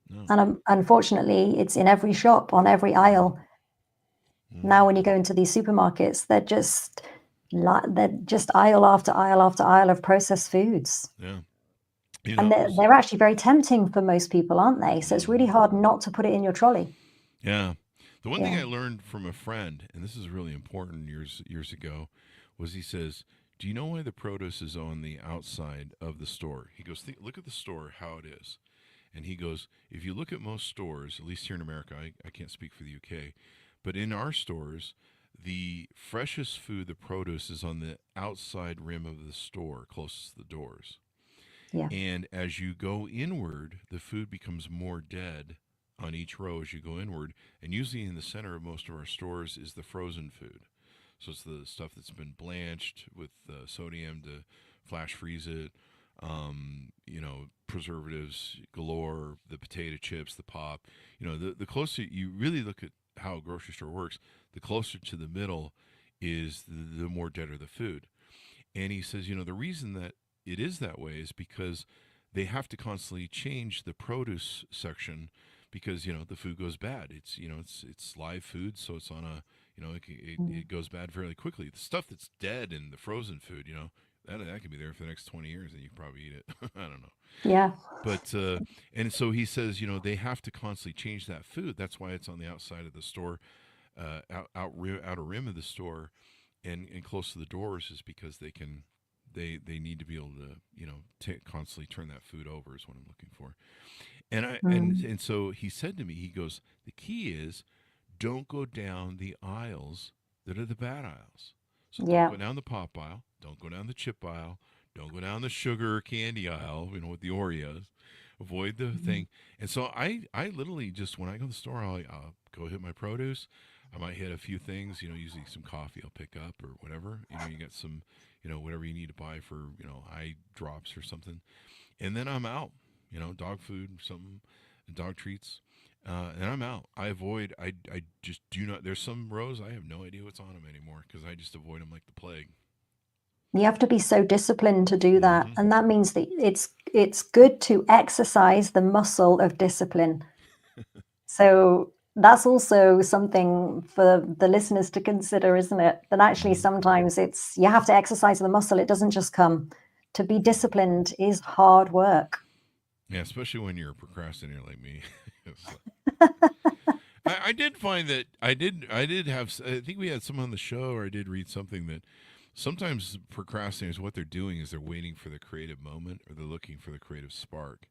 No. And unfortunately, it's in every shop, on every Hmm. aisle. Hmm. Now, when you go into these supermarkets, they're just aisle after aisle after aisle of processed foods. Yeah. And they're actually very tempting for most people, aren't they? So it's really hard not to put it in your trolley. Yeah. The one thing Yeah. I learned from a friend, and this is really important years ago, was he says, "Do you know why the produce is on the outside of the store?" He goes, "Look at the store, how it is." And he goes, "If you look at most stores, at least here in America, I can't speak for the UK, but in our stores, the freshest food, the produce, is on the outside rim of the store, closest to the doors. Yeah. And as you go inward, the food becomes more dead on each row as you go inward. And usually in the center of most of our stores is the frozen food. So it's the stuff that's been blanched with sodium to flash freeze it. Preservatives galore, the potato chips, the pop. The closer you really look at how a grocery store works, the closer to the middle is the more deader the food. And he says, the reason that it is that way is because they have to constantly change the produce section because the food goes bad. It's live food, so it's on a it goes bad fairly quickly. The stuff that's dead in the frozen food, that could be there for the next 20 years and you can probably eat it. I don't know. Yeah. But and so he says, they have to constantly change that food. That's why it's on the outside of the store, outer rim of the store, and close to the doors is because they need to be able to constantly turn that food over is what I'm looking for. And so he said to me, he goes, the key is don't go down the aisles that are the bad aisles. So don't go down the pop aisle, don't go down the chip aisle, don't go down the sugar candy aisle, with the Oreos. Avoid the thing. And so I literally just, when I go to the store, I'll go hit my produce. I might hit a few things, usually some coffee I'll pick up or whatever. You get some, whatever you need to buy for, eye drops or something. And then I'm out, dog food, something, dog treats. And I'm out. I just do not, there's some rows, I have no idea what's on them anymore because I just avoid them like the plague. You have to be so disciplined to do that. And that means that it's good to exercise the muscle of discipline. So that's also something for the listeners to consider, isn't it? That actually sometimes you have to exercise the muscle. It doesn't just come. To be disciplined is hard work. Yeah, especially when you're a procrastinator like me. I did find that I did have, I think we had someone on the show, or I did read something that sometimes procrastinators, what they're doing is they're waiting for the creative moment, or they're looking for the creative spark,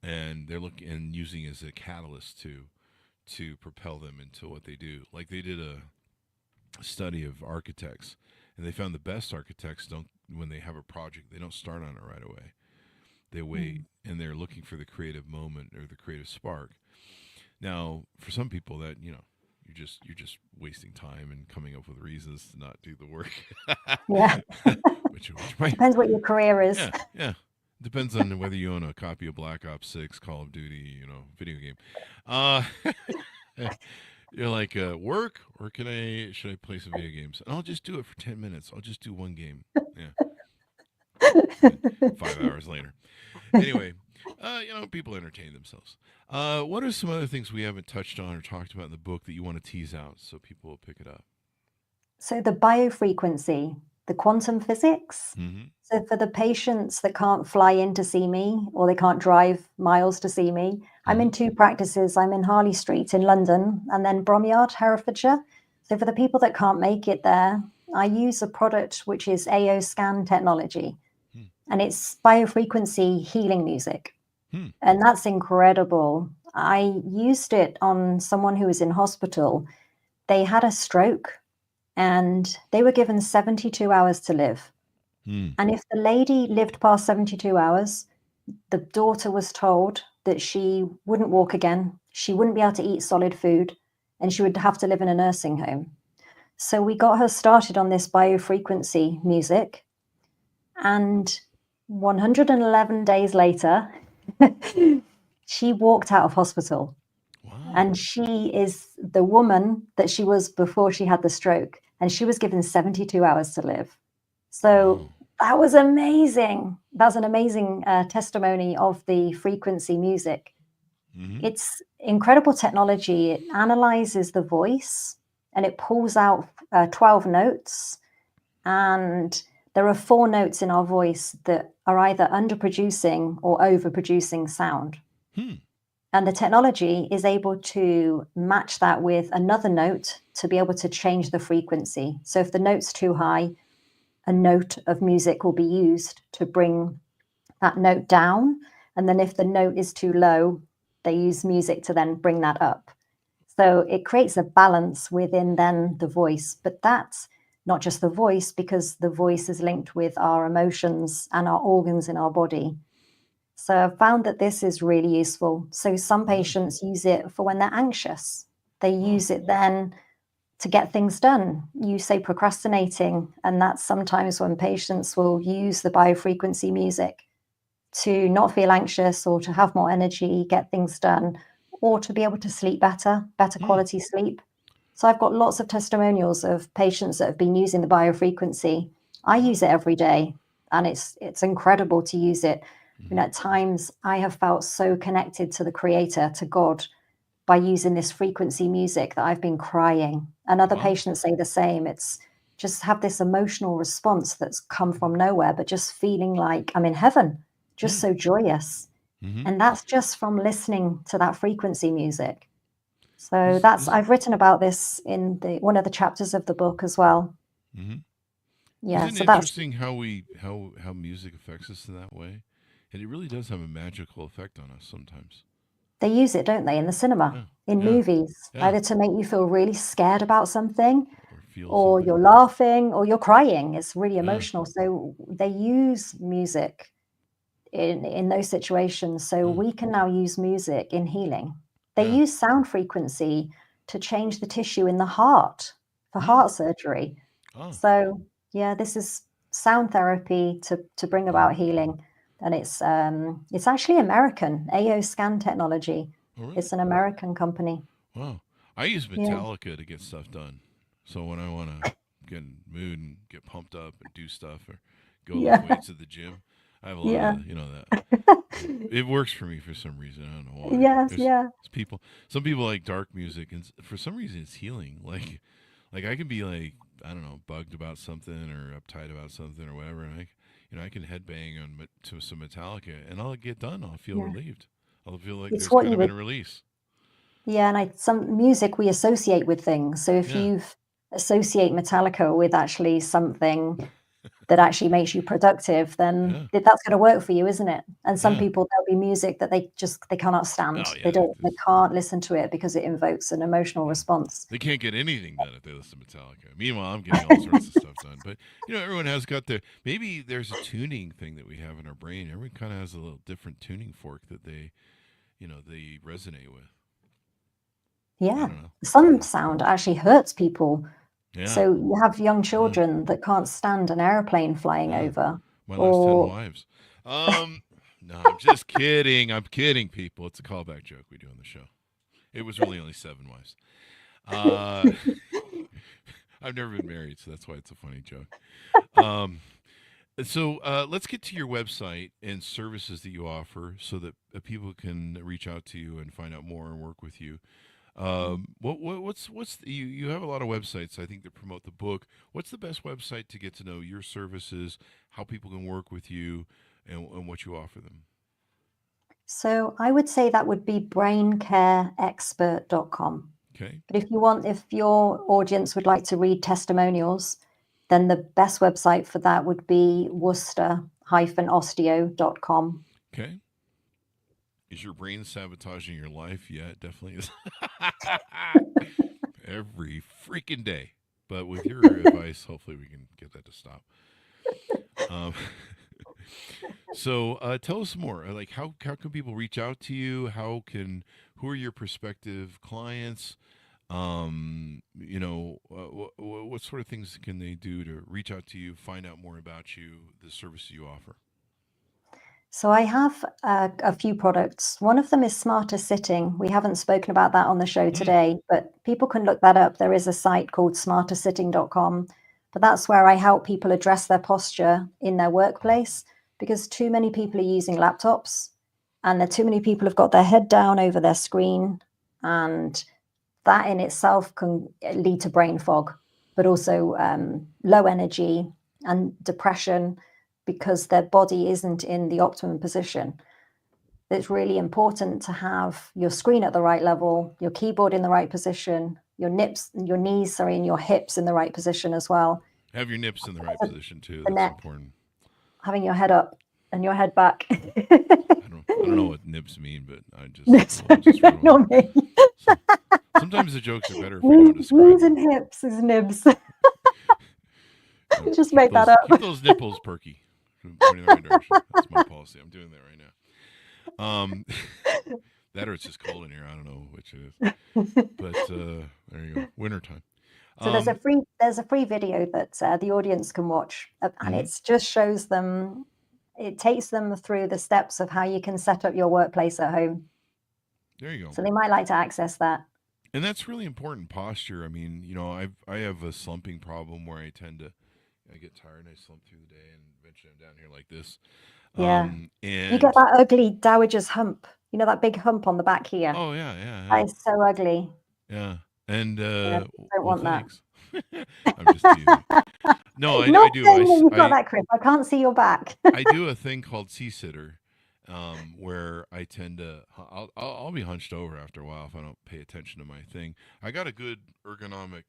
and they're looking and using it as a catalyst to propel them into what they do. Like they did a study of architects, and they found the best architects when they have a project, they don't start on it right away. They wait, and they're looking for the creative moment or the creative spark. Now, for some people, that you're just wasting time and coming up with reasons to not do the work. Yeah. which might, Depends what your career is. Yeah. Depends on whether you own a copy of Black Ops 6, Call of Duty, video game. You're like, work, or should I play some video games? And I'll just do it for 10 minutes. I'll just do one game. Yeah. 5 hours later. Anyway, people entertain themselves. What are some other things we haven't touched on or talked about in the book that you want to tease out so people will pick it up? So the biofrequency, the quantum physics. Mm-hmm. So for the patients that can't fly in to see me, or they can't drive miles to see me, I'm in two practices. I'm in Harley Street in London, and then Bromyard, Herefordshire. So for the people that can't make it there, I use a product which is AO scan technology, and it's biofrequency healing music. And that's incredible. I used it on someone who was in hospital. They had a stroke and they were given 72 hours to live. And if the lady lived past 72 hours, the daughter was told that she wouldn't walk again, she wouldn't be able to eat solid food, and she would have to live in a nursing home. So we got her started on this biofrequency music, and 111 days later, she walked out of hospital. Wow. And she is the woman that she was before she had the stroke, and she was given 72 hours to live. So that was amazing. That's an amazing testimony of the frequency music. It's incredible technology. It analyzes the voice and it pulls out 12 notes, and there are 4 notes in our voice that are either underproducing or overproducing sound. Hmm. And the technology is able to match that with another note to be able to change the frequency. So if the note's too high, a note of music will be used to bring that note down. And then if the note is too low, they use music to then bring that up. So it creates a balance within then the voice. But that's not just the voice, because the voice is linked with our emotions and our organs in our body. So I've found that this is really useful. So some patients use it for when they're anxious. They use it then to get things done. You say procrastinating, and that's sometimes when patients will use the biofrequency music to not feel anxious or to have more energy, get things done, or to be able to sleep better quality sleep. So I've got lots of testimonials of patients that have been using the biofrequency. I use it every day, and it's incredible to use it. And at times I have felt so connected to the creator, to God, by using this frequency music that I've been crying. And other patients say the same. It's just have this emotional response that's come from nowhere, but just feeling like I'm in heaven, just so joyous. And that's just from listening to that frequency music. So I've written about this in one of the chapters of the book as well. Yeah, Isn't it so that's interesting how music affects us in that way? And it really does have a magical effect on us sometimes. they use it, don't they, in the cinema, in Yeah. movies, Yeah. either to make you feel really scared about something, Or feel or something. you're laughing, or you're crying. It's really Yeah. emotional. So they use music in those situations. So we can now use music in healing. They Yeah. use sound frequency to change the tissue in the heart for heart surgery. Oh. So yeah, this is sound therapy to bring about healing. And it's actually American, AO Scan Technology. Oh, really? It's an American company. Wow. I use Yeah. Metallica to get stuff done. So when I want to get in the mood and get pumped up and do stuff or go lift Yeah. weights at the gym, I have a lot Yeah. of, that. It works for me for some reason. I don't know why. Yes, There's yeah. some people like dark music, and for some reason it's healing. Like I can be like, I don't know, bugged about something or uptight about something or whatever, and I can headbang to some Metallica, and I'll get done. I'll feel Yeah. relieved. I'll feel like It's there's what kind you of been would a release. Yeah, and some music we associate with things. So if Yeah. you associate Metallica with actually something that actually makes you productive, then Yeah. that's going to work for you, isn't it? And some Yeah. people, there'll be music that they cannot stand. Oh yeah. They can't listen to it because it invokes an emotional response. They can't get anything done if they listen to Metallica. Meanwhile, I'm getting all sorts of stuff done. But everyone has got maybe there's a tuning thing that we have in our brain. Everyone kind of has a little different tuning fork that they resonate with. I Yeah. don't know. Some sound actually hurts people. Yeah. So you have young Yeah. children that can't stand an airplane flying Yeah. over, My last 10 or wives. No, I'm just kidding. I'm kidding, people. It's a callback joke we do on the show. It was really only 7 wives. I've never been married, so that's why it's a funny joke. So let's get to your website and services that you offer, so that people can reach out to you and find out more and work with you. You have a lot of websites, I think, that promote the book. What's the best website to get to know your services, how people can work with you, and what you offer them? So I would say that would be braincareexpert.com. Okay. But if your audience would like to read testimonials, then the best website for that would be worcester-osteo.com. Okay. Is your brain sabotaging your life? Yeah, it definitely is. Every freaking day. But with your advice, hopefully we can get that to stop. So tell us more. Like, how can people reach out to you? Who are your prospective clients? What sort of things can they do to reach out to you, find out more about you, the services you offer? So I have a few products. One of them is Smarter Sitting. We haven't spoken about that on the show today, but people can look that up. There is a site called smartersitting.com, but that's where I help people address their posture in their workplace, because too many people are using laptops, and too many people have got their head down over their screen, and that in itself can lead to brain fog, but also low energy, and depression because their body isn't in the optimum position. It's really important to have your screen at the right level, your keyboard in the right position, your knees, and your hips in the right position as well. Have your nips in the right position too. The That's neck, important. having your head up and your head back. I don't know what nips mean, but I just Don't know me. Sometimes the jokes are better if we don't describe Knees them. and hips is nibs. You know, Just made that up. Keep those nipples perky. Pointing in the right direction. That's my policy. I'm doing that right now. That or it's just cold in here. I don't know which it is. But there you go. Wintertime. So there's a free video that the audience can watch, and it just shows them. It takes them through the steps of how you can set up your workplace at home. There you go. So they might like to access that. And that's really important posture. I mean, you know, I have a slumping problem where I get tired and I slump through the day, and eventually I'm down here like this. Yeah. And you get that ugly dowager's hump. You know, that big hump on the back here. Oh yeah. That is so ugly. Yeah. And don't want thanks. I'm just teasing. No, I do. You've got that, Chris. I can't see your back. I do a thing called sea-sitter, where I tend to I'll be hunched over after a while if I don't pay attention to my thing. I got a good ergonomic.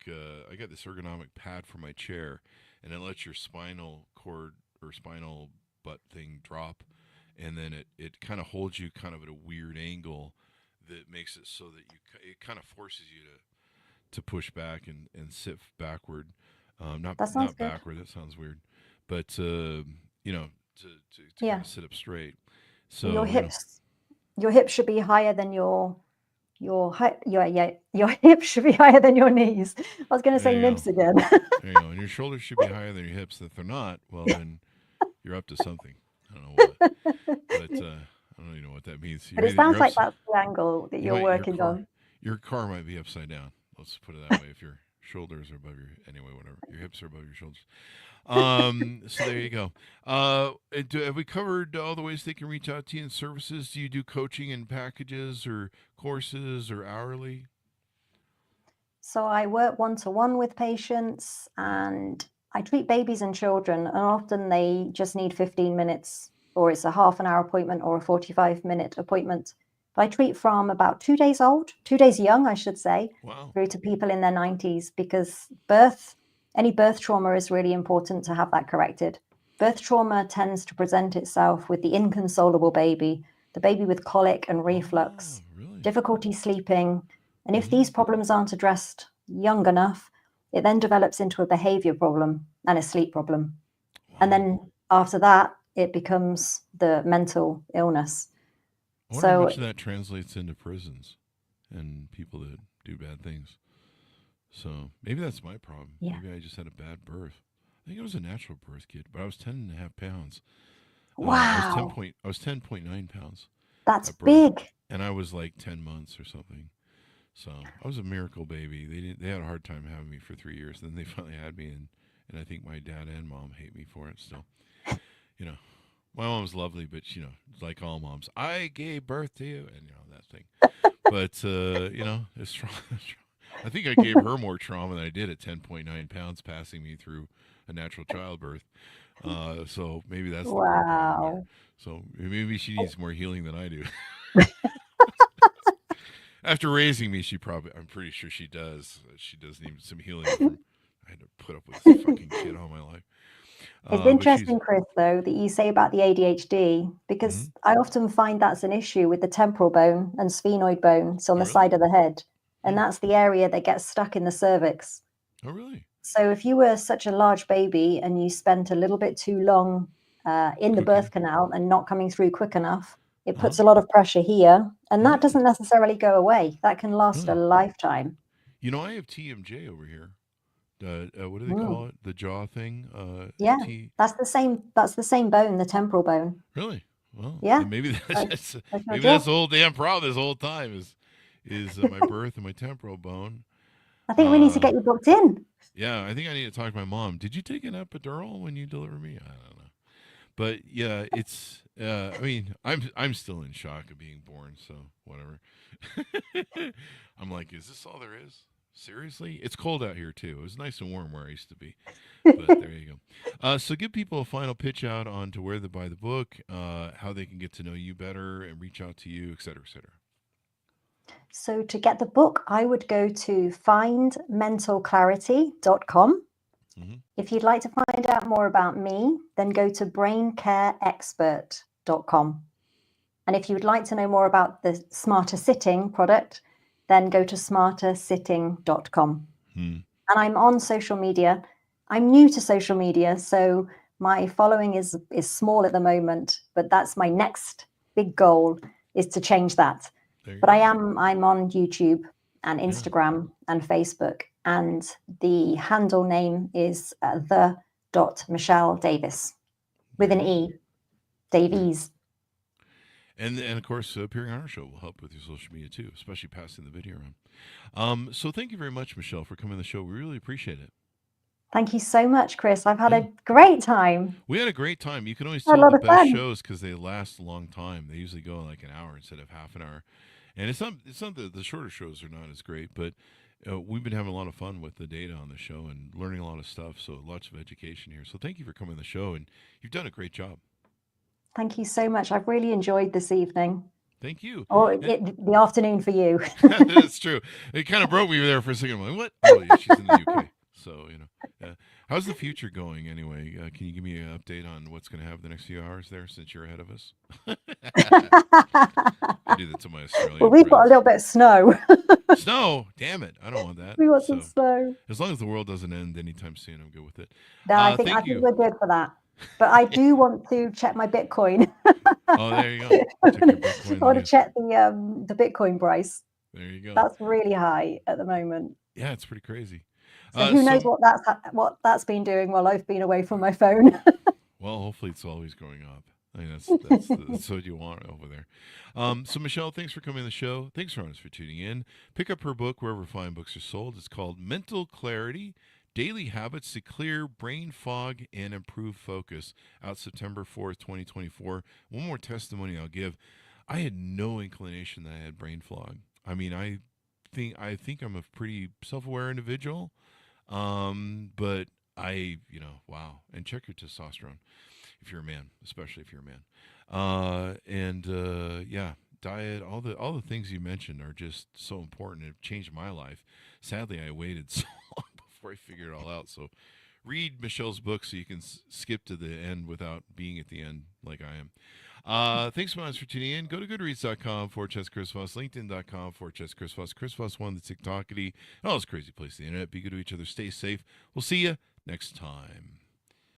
I got this ergonomic pad for my chair, and it lets your spinal cord or spinal butt thing drop, and then it kind of holds you kind of at a weird angle that makes it so that it kind of forces you to push back and sit backward. Not backward. That sounds weird, but you know, to kind of sit up straight. So your hips should be higher than your hips should be higher than your knees. I was going to say nibs again. There you go. And your shoulders should be higher than your hips. If they're not, well, then you're up to something. I don't know what, but I don't even know what that means. But it sounds like that's the angle that you're working on. Your car might be upside down. Let's put it that way. If your shoulders are above whatever. Your hips are above your shoulders. So there you go. Have we covered all the ways they can reach out to you and services? Do you do coaching and packages or courses or hourly? So I work one-to-one with patients, and I treat babies and children, and often they just need 15 minutes, or it's a half an hour appointment or a 45-minute appointment. But I treat from about 2 days old, 2 days young, I should say, through to people in their 90s, because any birth trauma is really important to have that corrected. Birth trauma tends to present itself with the inconsolable baby, the baby with colic and reflux, difficulty sleeping. And if these problems aren't addressed young enough, it then develops into a behavior problem and a sleep problem. And then after that, it becomes the mental illness. I wonder how much of that translates into prisons and people that do bad things. So maybe that's my problem. Yeah. Maybe I just had a bad birth. I think it was a natural birth, kid, but I was 10.5 pounds. Wow. I was 10.9 pounds. That's big. And I was like 10 months or something. So I was a miracle baby. They had a hard time having me for 3 years. Then they finally had me, and I think my dad and mom hate me for it still. You know, my mom was lovely, but you know, like all moms, I gave birth to you, and you know that thing. But you know, it's trauma. I think I gave her more trauma than I did at 10.9 pounds, passing me through a natural childbirth. So maybe that's the problem. So maybe she needs more healing than I do. After raising me, I'm pretty sure she does. She does need some healing. I had to put up with this fucking kid all my life. It's interesting, Chris, though, that you say about the ADHD, because I often find that's an issue with the temporal bone and sphenoid bones on the side of the head. And that's the area that gets stuck in the cervix. Oh, really? So if you were such a large baby and you spent a little bit too long in the birth canal and not coming through quick enough, it puts a lot of pressure here. And that doesn't necessarily go away. That can last a lifetime. You know, I have TMJ over here. What do they call it? The jaw thing? Yeah, that's the same bone, the temporal bone. Really? Well, yeah. Maybe that's the whole damn problem this whole time is my birth and my temporal bone. I think we need to get you booked in. Yeah, I think I need to talk to my mom. Did you take an epidural when you delivered me? I don't know. But yeah, it's I mean, I'm still in shock of being born, so whatever. I'm like, is this all there is? Seriously? It's cold out here, too. It was nice and warm where I used to be. But there you go. So give people a final pitch out on to where to buy the book, how they can get to know you better and reach out to you, et cetera, et cetera. So to get the book, I would go to findmentalclarity.com. Mm-hmm. If you'd like to find out more about me, then go to braincareexpert.com. And if you would like to know more about the Smarter Sitting product, then go to smartersitting.com. And I'm on social media. I'm new to social media, so my following is small at the moment, but that's my next big goal, is to change that. But I'm on YouTube and Instagram and Facebook, and the handle name is the.Michelle Davis with an E, Davies. And of course, appearing on our show will help with your social media too, especially passing the video around. So thank you very much, Michelle, for coming on the show. We really appreciate it. Thank you so much, Chris. I've had a great time. We had a great time. You can always tell the best shows because they last a long time. They usually go like an hour instead of half an hour. And it's not the shorter shows are not as great, but we've been having a lot of fun with the data on the show and learning a lot of stuff. So lots of education here. So thank you for coming on the show, and you've done a great job. Thank you so much. I've really enjoyed this evening. Thank you. Or the afternoon for you. That's true. It kind of broke me there for a second. I'm like, what? Oh, yeah, she's in the UK. So, how's the future going anyway? Can you give me an update on what's going to happen the next few hours there since you're ahead of us? I do that to my Australian Well, we've friends. got a little bit of snow. Snow? Damn it. I don't want that. We want some snow. As long as the world doesn't end anytime soon, I'm good with it. No, I think we're good for that. But I do want to check my Bitcoin. Oh, there you go. Check your Bitcoin, I want to check the Bitcoin price. There you go. That's really high at the moment. Yeah, it's pretty crazy. So who knows what that's been doing while I've been away from my phone. Well, hopefully it's always going up. I mean, that's what you want over there. So, Michelle, thanks for coming on the show. Thanks, for tuning in. Pick up her book wherever fine books are sold. It's called Mental Clarity, Daily Habits to Clear Brain Fog and Improve Focus, out September 4th, 2024. One more testimony I'll give. I had no inclination that I had brain fog. I mean, I think I'm a pretty self-aware individual, but wow. And check your testosterone if you're a man, especially if you're a man. Diet, all the things you mentioned are just so important. It changed my life. Sadly, I waited so long before I figured it all out. So read Michelle's book so you can skip to the end without being at the end like I am. Thanks so much for tuning in. Go to goodreads.com/Chris Voss, LinkedIn.com/Chris Voss, Chris Voss 1, the TikTokity, and all those crazy places on the internet. Be good to each other. Stay safe. We'll see you next time.